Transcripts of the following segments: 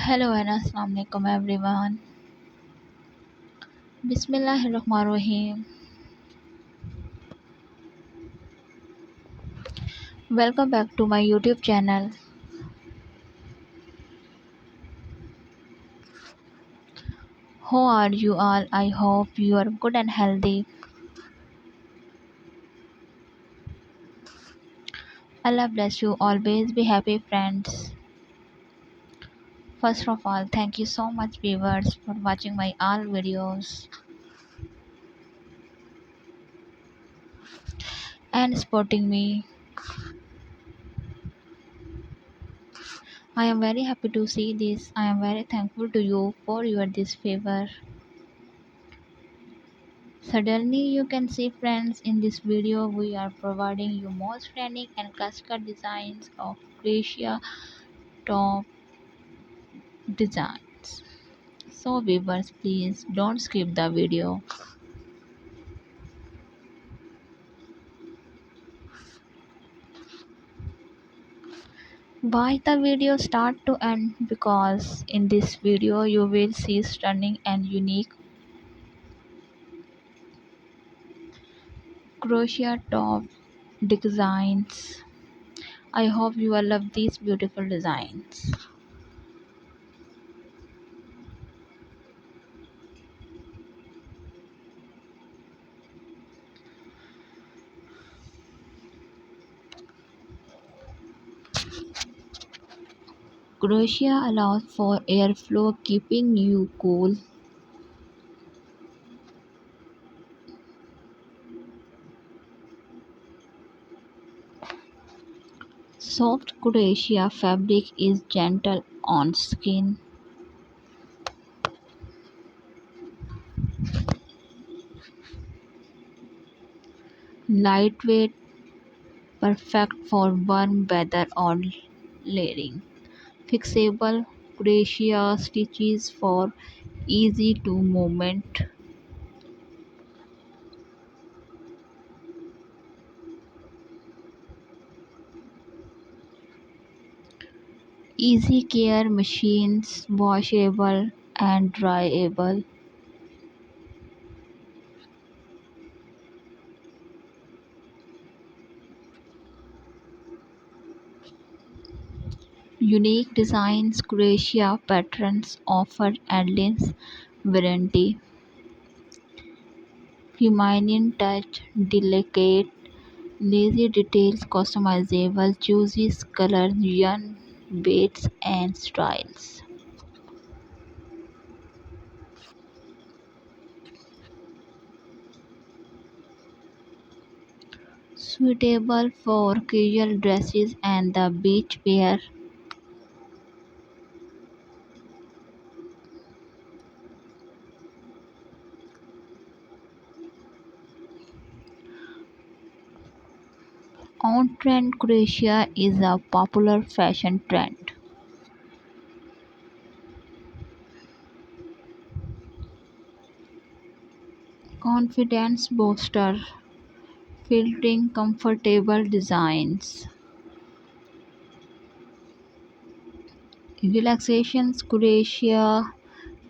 Hello and Assalamu alaikum everyone. Bismillahirrahmanirrahim. Welcome back to my YouTube channel. How are you all? I hope you are good and healthy. Allah bless you. Always be happy, friends. First of all, thank you so much, viewers, for watching my all videos and supporting me. I am very happy to see this. I am very thankful to you for your this favor. Suddenly you can see, friends, in this video we are providing you most trending and classical designs of crochet top designs. So viewers, please don't skip the video. Watch the video start to end because in this video you will see stunning and unique crochet top designs. I hope you will love these beautiful designs. Crochet allows for airflow, keeping you cool. Soft crochet fabric is gentle on skin. Lightweight, perfect for warm weather or layering. Fixable crochet stitches for easy to movement. Easy care machines, washable and dryable. Unique designs, crochet patterns offer endless variety. Feminine touch, delicate, lazy details, customizable, chooses colors, yarn, weights and styles. Suitable for casual dresses and the beach wear. On-trend crochet is a popular fashion trend. Confidence booster, filtering comfortable designs. Relaxation crochet,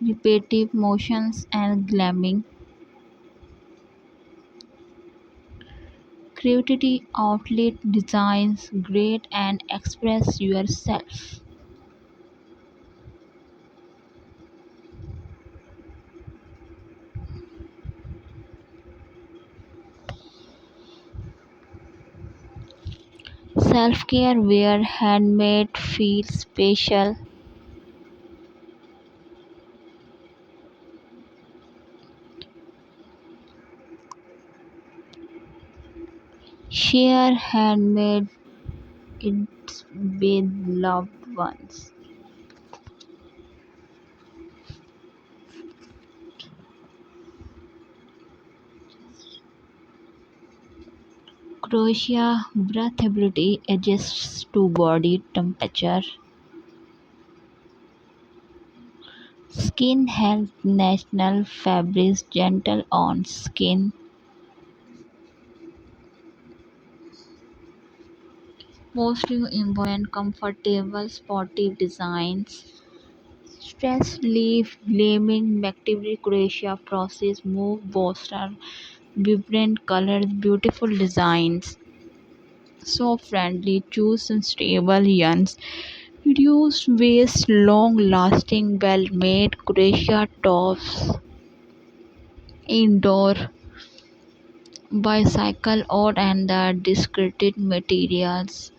repetitive motions and glamming. Creativity outlet designs, great and express yourself. Self-care wear, handmade, feels special. Share handmade it with loved ones. Crochet breathability adjusts to body temperature. Skin health, natural fabrics gentle on skin. Mostly important, comfortable, sportive designs. Stress relief, gleaming, activity Croatia process, move, booster, vibrant colors, beautiful designs. So friendly, choose and stable yarns. Reduced waste, long lasting, well made Croatia tops. Indoor bicycle or and the discrete materials.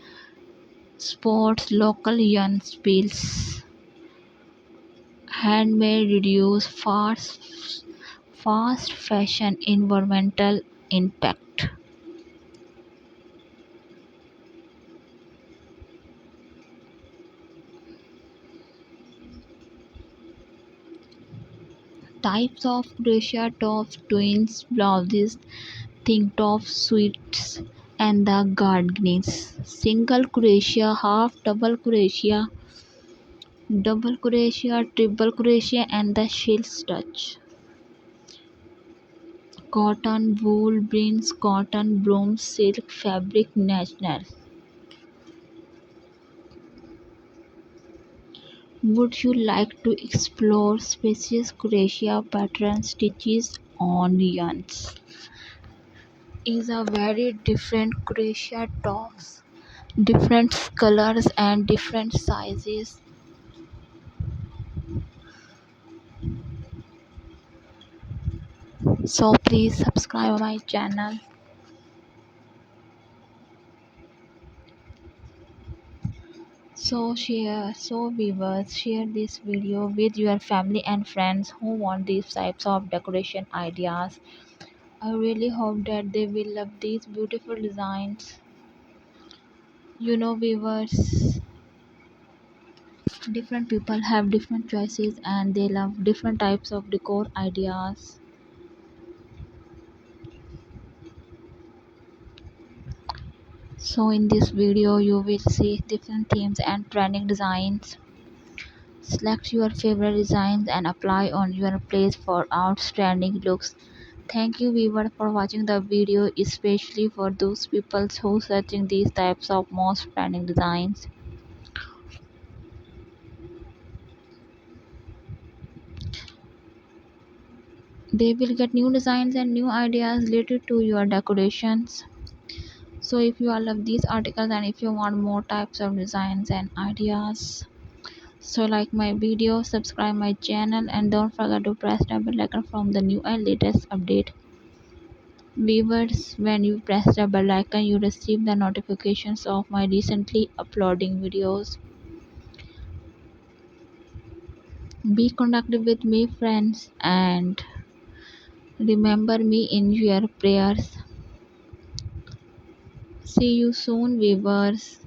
Sports local yarn spills. Handmade reduce fast fashion environmental impact. Types of crochet tops, twins, blouses, think tops, suites, and the gardenis. Single crochet, half double crochet, triple crochet, and the shield stitch. Cotton, wool, prints, cotton, broom, silk, fabric, natural. Would you like to explore species crochet pattern stitches on yarns? Is a very different crochet tops, different colors and different sizes. So please subscribe my channel. So viewers, share this video with your family and friends who want these types of decoration ideas. I really hope that they will love these beautiful designs. Viewers, different people have different choices and they love different types of decor ideas. So in this video you will see different themes and trending designs. Select your favorite designs and apply on your place for outstanding looks. Thank you viewer for watching the video, especially for those people who searching these types of most trending designs. They will get new designs and new ideas related to your decorations. So if you all love these articles and if you want more types of designs and ideas, so like my video, subscribe my channel, and don't forget to press the bell icon from the new and latest update. Viewers, when you press the bell icon you receive the notifications of my recently uploading videos. Be connected with me friends and remember me in your prayers. See you soon viewers.